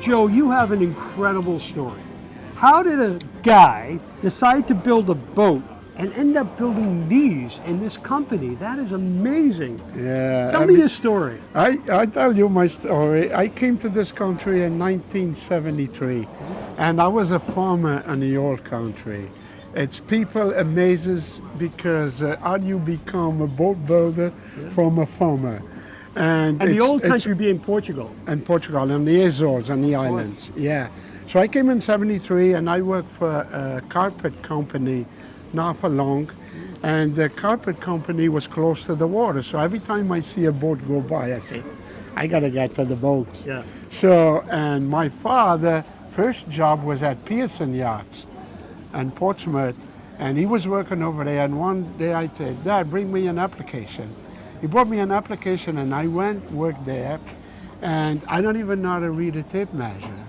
Joe, you have an incredible story. How did a guy decide to build a boat and end up building these in this company? That is amazing. Yeah. Tell me your story. I tell you my story. I came to this country in 1973, and I was a farmer in the old country. It's people amazes because how do you become a boat builder from a farmer? And the old country being Portugal. And Portugal, and the Azores, and the islands. Yeah. So I came in 73, and I worked for a carpet company, not for long. And the carpet company was close to the water. So every time I see a boat go by, I say, I got to get to the boat. Yeah. So, and my father, first job was at Pearson Yachts in Portsmouth. And he was working over there. And one day I said, Dad, bring me an application. He brought me an application, and I went, worked there, and I don't even know how to read a tape measure.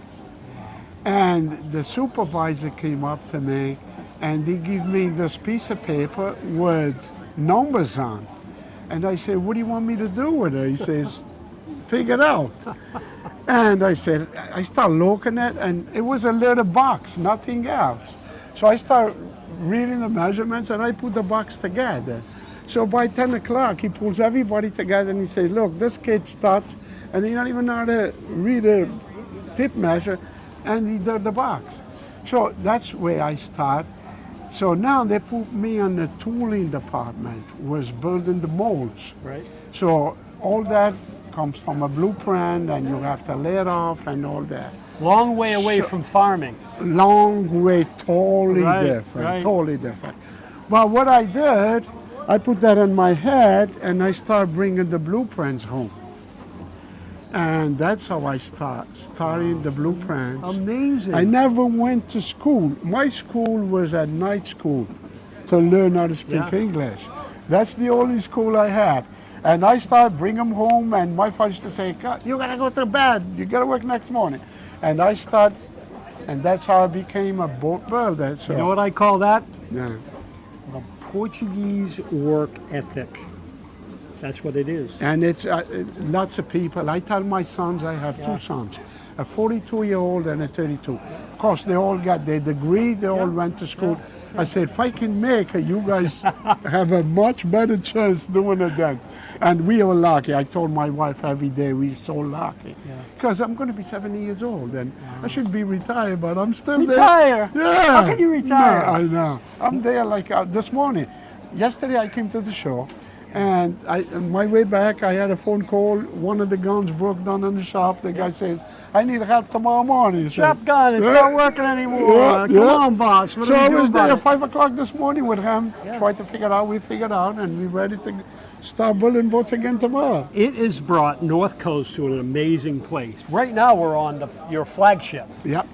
And the supervisor came up to me, and he gave me this piece of paper with numbers on. And I said, what do you want me to do with it? He says, figure it out. And I said, I started looking at it, and it was a little box, nothing else. So I started reading the measurements, and I put the box together. So by 10 o'clock, he pulls everybody together and he says, look, this kid starts and he don't even know how to read a tape measure, and he did the box. So that's where I start. So now they put me in the tooling department, was building the molds. Right. So all that comes from a blueprint, and you have to lay it off and all that. Long way away from farming. Long way, totally different, right. Totally different. But what I did, I put that in my head, and I started bringing the blueprints home. And that's how I studying the blueprints. Amazing. I never went to school. My school was at night school to learn how to speak English. That's the only school I had. And I started bringing them home, and my father used to say, God, you gotta go to bed, you gotta work next morning. And I started, and that's how I became a boat builder. So, you know what I call that? Yeah. The Portuguese work ethic. That's what it is. And it's lots of people. I tell my sons, I have two sons, a 42-year-old and a 32. Of course, they all got their degree, they all went to school. I said, if I can make it, you guys have a much better chance doing it then. And we are lucky. I told my wife every day, we're so lucky. Because I'm going to be 70 years old, and I should be retired, but I'm still Retire? there. Yeah. How can you retire? No, I know. I'm there like this morning. Yesterday I came to the show, and on my way back I had a phone call. One of the guns broke down in the shop. The guy says, I need help tomorrow morning. Shop gun, it's not working anymore. Come on, boss. So I was there at 5 o'clock this morning with him, tried to figure it out. We figured out, and we're ready to start building boats again tomorrow. It has brought North Coast to an amazing place. Right now we're on your flagship,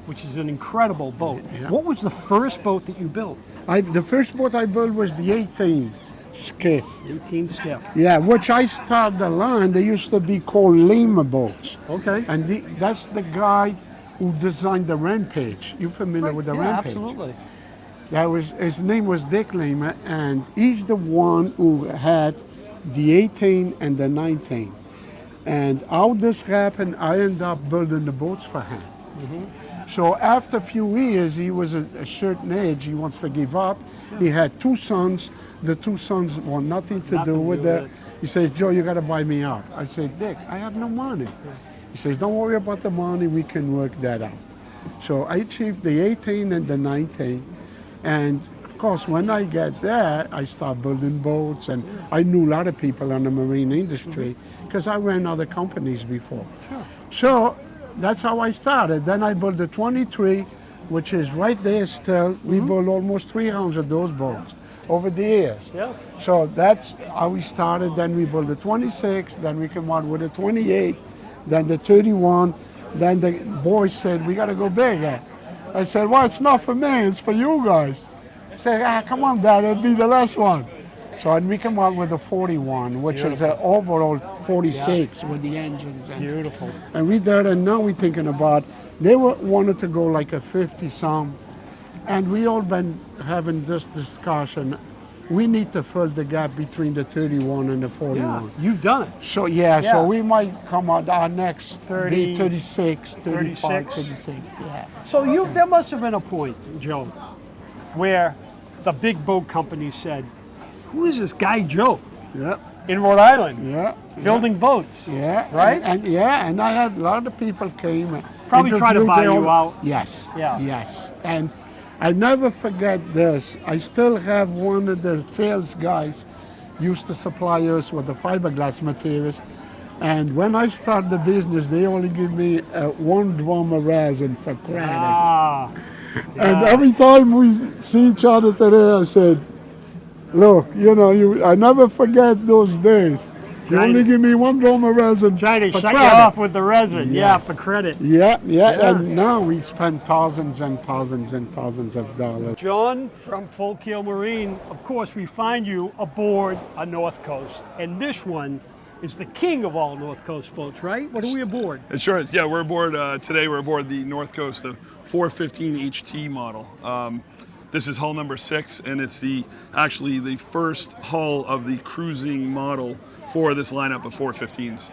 which is an incredible boat. What was the first boat that you built? The first boat I built was the 18 skiff. 18 skiff. Yeah, which I started the line. They used to be called Lima boats. Okay. And that's the guy who designed the Rampage. You familiar with the Rampage? Absolutely. His name was Dick Lima, and he's the one who had the 18 and the 19. And how this happened, I ended up building the boats for him. So after a few years, he was a certain age, he wants to give up. He had two sons. The two sons want nothing to do with it. He says, Joe, you got to buy me out. I said, Dick, I have no money. He says, don't worry about the money, we can work that out. So I achieved the 18 and the 19. And of course, when I get there, I start building boats, and I knew a lot of people in the marine industry because I ran other companies before. So that's how I started. Then I built the 23, which is right there still. We built almost 300 of those boats over the years. So that's how we started. Then we built the 26, then we came out with the 28, then the 31. Then the boys said, we got to go bigger. I said, well, it's not for me, it's for you guys. I said, come on, Dad, it'll be the last one. So we come out with the 41, which is an overall 46 with the engines. Beautiful. And we did, and now we're thinking about, they wanted to go like a 50-some, and we all been having this discussion. we need to fill the gap between the 31 and the 41. Yeah, you've done it. So Yeah. so we might come out our next 30, 36, 35, 36. 36, yeah. So there must have been a point, Joe, where the big boat companies said, who is this guy Joe Yeah, in Rhode Island yeah. building boats? Yeah, Right? And I had a lot of people came. And Probably trying to interviewed buy their you out. Yes. Yeah. Yes. And I never forget this. I still have one of the sales guys used to supply us with the fiberglass materials. And when I started the business, they only give me 1 drum of resin for credit. Ah, And every time we see each other today, I said, look, I never forget those days. You Trying only to- give me 1 drum of resin trying to for shut you credit. off with the resin. Yeah, Yes. for credit. Yeah, Yeah. and now we spend thousands and thousands and thousands of dollars. John from Full Keel Marine, of course, we find you aboard a North Coast. And this one is the king of all North Coast boats, right? What are we aboard? It sure is. Yeah, we're aboard today. We're aboard the North Coast, the 415 HT model. This is hull number 6, and it's actually the first hull of the cruising model for this lineup of 415s.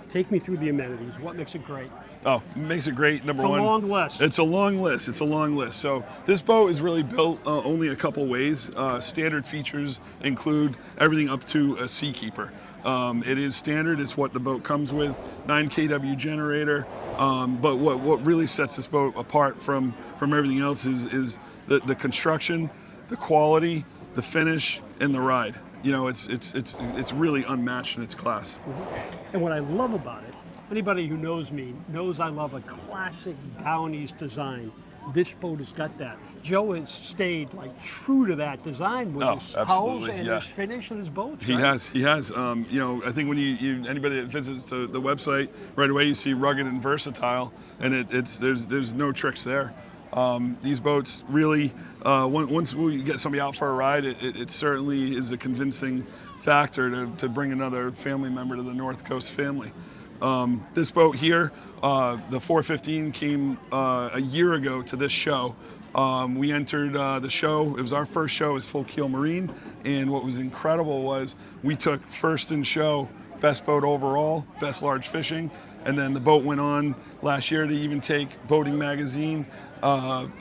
Take me through the amenities. What makes it great? Oh, makes it great. Number It's a one, long list. It's a long list. It's a long list. So this boat is really built only a couple ways. Standard features include everything up to a Seakeeper. It is standard. It's what the boat comes with. 9 kW generator. But what really sets this boat apart from everything else is the construction, the quality, the finish, and the ride. It's really unmatched in its class. And what I love about it, anybody who knows me knows I love a classic Downey's design. This boat has got that. Joe has stayed true to that design with Oh, his hulls absolutely, and yeah. his finish and his boats. He right? has. I think when anybody that visits the website right away, you see rugged and versatile, and there's no tricks there. These boats really, once we get somebody out for a ride, it certainly is a convincing factor to bring another family member to the North Coast family. This boat here, the 415, came a year ago to this show. We entered the show. It was our first show as Full Keel Marine, and what was incredible was we took first in show, best boat overall, best large fishing, and then the boat went on last year to even take Boating Magazine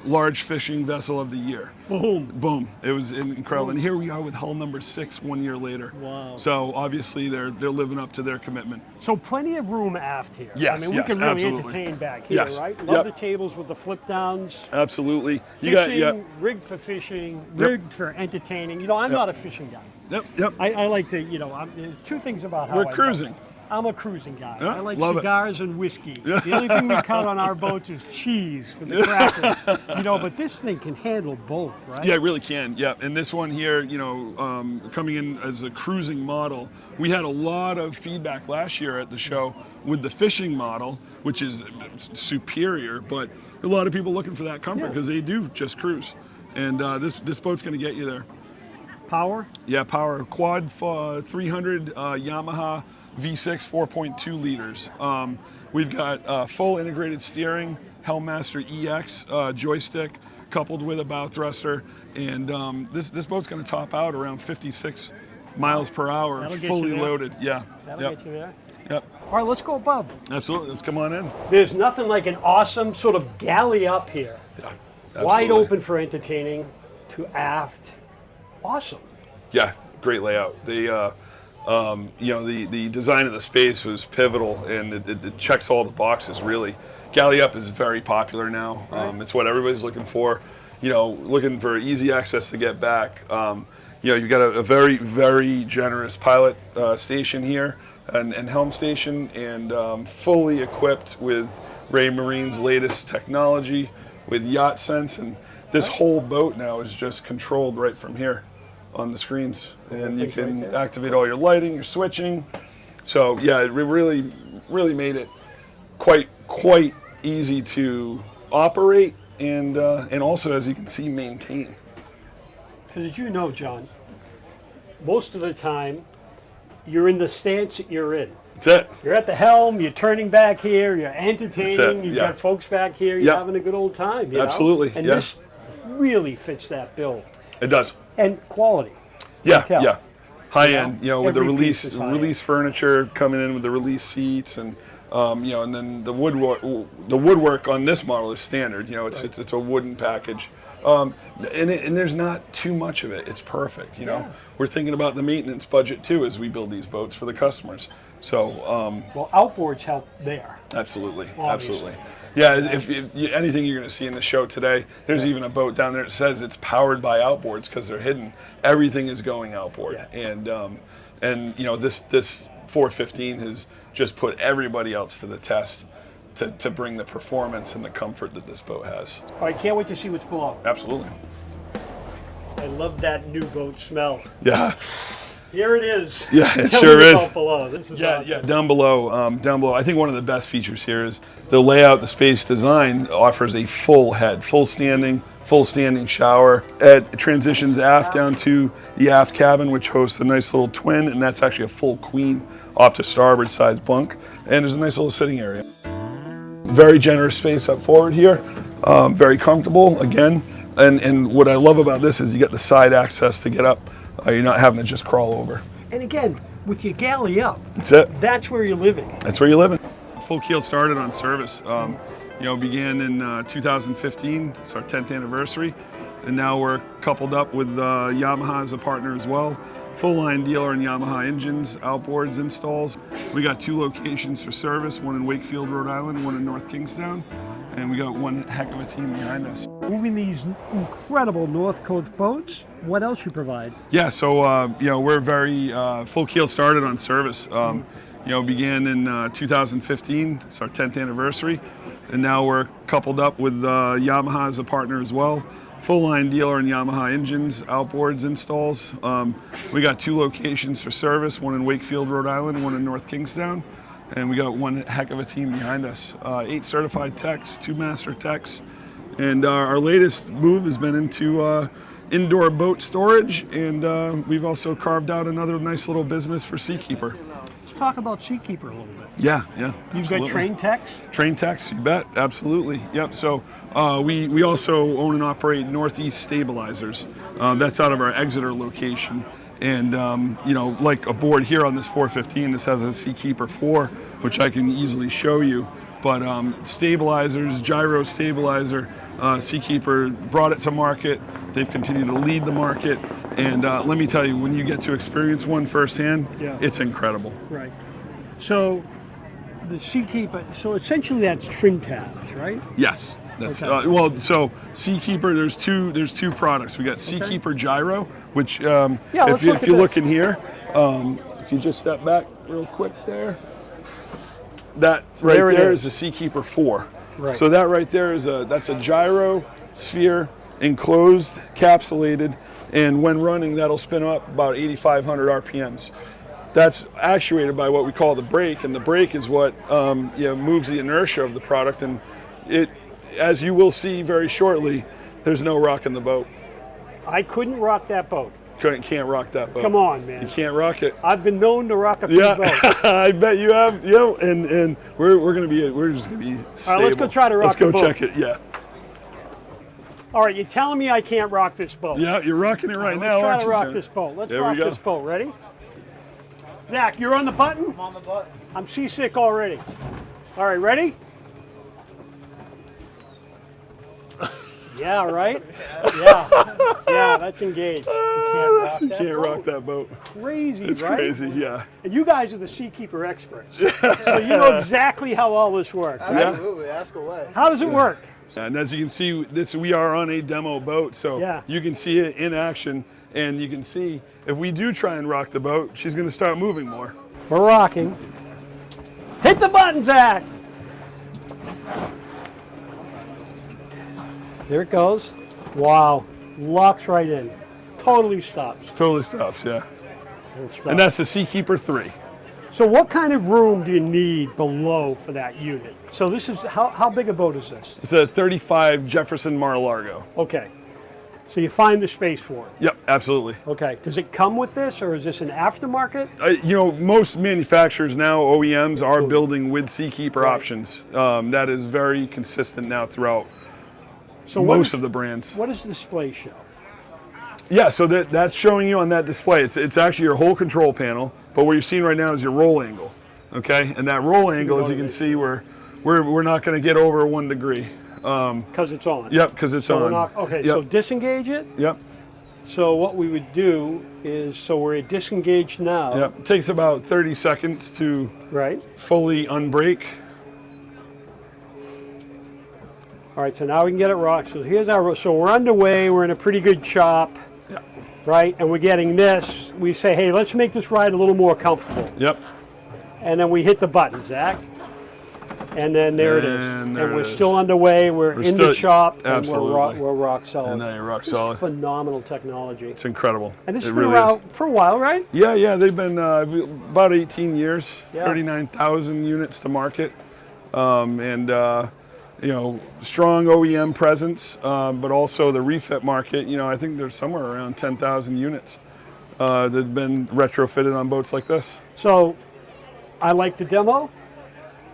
large fishing vessel of the year. Boom. It was incredible. And here we are with hull number 6 1 year later. Wow. So obviously they're living up to their commitment. So plenty of room aft here. Yes, I mean, we yes, can really absolutely. entertain back here, Yes. right? Love Yep. the tables with the flip downs. Absolutely. Fishing, rigged for fishing, rigged for entertaining. I'm not a fishing guy. Yep. I like to, two things about how We're I cruising. boat. I'm a cruising guy. Yeah, I like love it. cigars and whiskey. The only thing we cut on our boats is cheese for the crackers. But this thing can handle both, right? Yeah, it really can. Yeah, and this one here, coming in as a cruising model, we had a lot of feedback last year at the show with the fishing model, which is superior, but a lot of people looking for that comfort because they do just cruise, and this boat's going to get you there. Power? Yeah, power quad 300 Yamaha V6 4.2 liters. We've got full integrated steering, Helmmaster EX joystick, coupled with a bow thruster, and this boat's going to top out around 56 miles per hour, That'll get fully you there. loaded. Yeah. That'll get you there. Yep. All right, let's go above. Absolutely. Let's come on in. There's nothing like an awesome sort of galley up here. Yeah. Wide Absolutely. open for entertaining, to aft. Awesome. Yeah, great layout. The design of the space was pivotal, and it checks all the boxes really. Galley up is very popular now. It's what everybody's looking for. Looking for easy access to get back. You've got a very, very generous pilot station here and helm station, and fully equipped with Ray Marine's latest technology with Yacht Sense, and this whole boat now is just controlled right from here on the screens, and you can activate all your lighting, your switching. So yeah, it really made it quite easy to operate and also, as you can see, maintain. Because as you know, John, most of the time, you're in the stance that you're in. That's it. You're at the helm, you're turning back here, you're entertaining, That's it, you've yeah. got folks back here, you're Yeah. having a good old time. You know? Absolutely, And yeah. this really fits that bill. It does. And quality. Yeah, tell. yeah. High end, you know, with the Every piece is high-end. release furniture coming in with the release seats, and you know, and then the woodwork on this model is standard. You know, it's a wooden package, and there's not too much of it. It's perfect. You know, we're thinking about the maintenance budget too as we build these boats for the customers. So Well, outboards help there. absolutely, Obviously. absolutely. Yeah, if anything you're going to see in the show today, there's even a boat down there that says it's powered by outboards because they're hidden. Everything is going outboard, and you know, this 415 has just put everybody else to the test to bring the performance and the comfort that this boat has. All right, can't wait to see what's below. Absolutely. I love that new boat smell. Yeah. Here it is. Yeah, it Tell sure me is. about below. This is awesome. Yeah, down below. I think one of the best features here is the layout, the space design offers a full head, full standing shower. It transitions aft down to the aft cabin, which hosts a nice little twin, and that's actually a full queen off to starboard side bunk. And there's a nice little sitting area. Very generous space up forward here. Very comfortable again. And what I love about this is you get the side access to get up. You're not having to just crawl over. And again, with your galley up, That's it. that's where you're living. That's where you live. Full Keel started on service. You know, began in 2015. It's our 10th anniversary, and now we're coupled up with Yamaha as a partner as well. Full line dealer in Yamaha engines, outboards, installs. We got 2 locations for service, one in Wakefield, Rhode Island, one in North Kingstown, and we got one heck of a team behind us. Moving these incredible NorthCoast boats, what else you provide? Yeah, so you know, we're very Full Keel started on service. You know, began in 2015. It's our 10th anniversary, and now we're coupled up with Yamaha as a partner as well. Full line dealer in Yamaha engines, outboards, installs. We got 2 locations for service, one in Wakefield, Rhode Island, one in North Kingstown, and we got one heck of a team behind us. 8 certified techs, 2 master techs, and our latest move has been into indoor boat storage, and we've also carved out another nice little business for Seakeeper. Let's talk about Seakeeper a little bit. Yeah. You've absolutely. got trained techs? Train techs, you bet, absolutely. Yep. So we also own and operate Northeast Stabilizers. That's out of our Exeter location, and you know, like aboard here on this 415, this has a Seakeeper 4, which I can easily show you. But stabilizers, gyro stabilizer, Seakeeper brought it to market. They've continued to lead the market, and let me tell you, when you get to experience one firsthand, it's incredible. Right. So the Seakeeper, so essentially that's trim tabs, right? Yes. That's Okay. well. So Seakeeper, there's two products. We got Seakeeper Gyro, which let's if you look look in here, if you just step back real quick that right there it there is. is a Seakeeper 4. Right. So that right there is that's a gyro sphere, enclosed, capsulated, and when running, that'll spin up about 8,500 RPMs. That's actuated by what we call the brake, and the brake is what moves the inertia of the product. And it, as you will see very shortly, there's no rock in the boat. I couldn't rock that boat. Can't rock that boat. Come on, man. You can't rock it. I've been known to rock a few boats. I bet you have. You know, and we're just gonna be stable. All right, let's go try to rock the boat. Let's go check it. Yeah. All right, you're telling me I can't rock this boat? Yeah, you're rocking it right now. Let's try aren't to you, rock Ken? this boat. Let's There rock we go. this boat. Ready? Zach, you're on the button? I'm on the button. I'm seasick already. All right, ready? Yeah, right? Yeah, that's engaged. You can't rock that You can't boat. rock that boat. Crazy, It's right? crazy, yeah. And you guys are the Seakeeper experts. So you know exactly how all this works, right? Absolutely, ask away. How does it work? And as you can see, we are on a demo boat, so Yeah. you can see it in action, and you can see if we do try and rock the boat, she's going to start moving more. We're rocking. Hit the button, Zach! There it goes. Wow. Locks right in. Totally stops. Totally stops, yeah. It stops. And that's the Seakeeper 3. So what kind of room do you need below for that unit? So this is, how big a boat is this? It's a 35 Jefferson Mar-a-Lago. Okay. So you find the space for it. Yep, absolutely. Okay. Does it come with this, or is this an aftermarket? You know, most manufacturers now, OEMs, are building with Seakeeper options. That is very consistent now throught So what most is- of the brands. What does the display show? Yeah, so that's showing you on that display. It's actually your whole control panel, but what you're seeing right now is your roll angle, okay? And that roll angle, as you can see, we're not going to get over 1 degree. Because it's on. Yep, because it's on. Okay, Yep. so disengage it. Yep. So what we would do is, so we're disengaged now. Yep. It takes about 30 seconds to Right. fully unbrake. All right, so now we can get it rocked. So here's so we're underway, we're in a pretty good chop, Yep. right? And we're getting this. We say, hey, let's make this ride a little more comfortable. Yep. And then we hit the button, Zach. And then there it is. And And there it we're is. still underway, we're in the still- chop, and absolutely. we're rock solid. And now you're rock It's solid. phenomenal technology. It's incredible. And this It has been really around is. for a while, right? Yeah, they've been about 18 years, Yeah. 39,000 units to market, strong OEM presence, but also the refit market. I think there's somewhere around 10,000 units that have been retrofitted on boats like this. So I like the demo,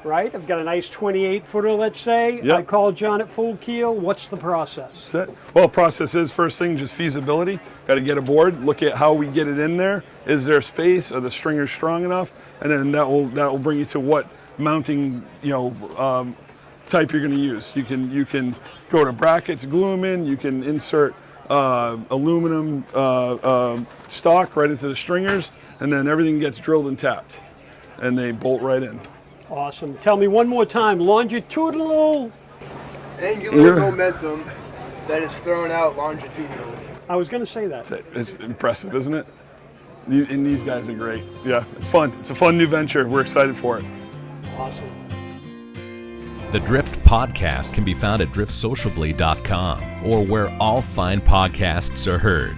right? I've got a nice 28-footer, let's say. Yep. I call John at full keel. What's the process? That's it. Well, process is first thing just feasibility. Got to get aboard, look at how we get it in there. Is there space? Are the stringers strong enough? And then that will bring you to what mounting type you're going to use. You can go to brackets, glue them in. You can insert aluminum stock right into the stringers, and then everything gets drilled and tapped, and they bolt right in. Awesome. Tell me one more time. Longitudinal. Angular momentum that is thrown out longitudinally. I was going to say that. It's impressive, isn't it? And these guys are great. Yeah, it's fun. It's a fun new venture. We're excited for it. Awesome. The Drift Podcast can be found at driftsociably.com or where all fine podcasts are heard.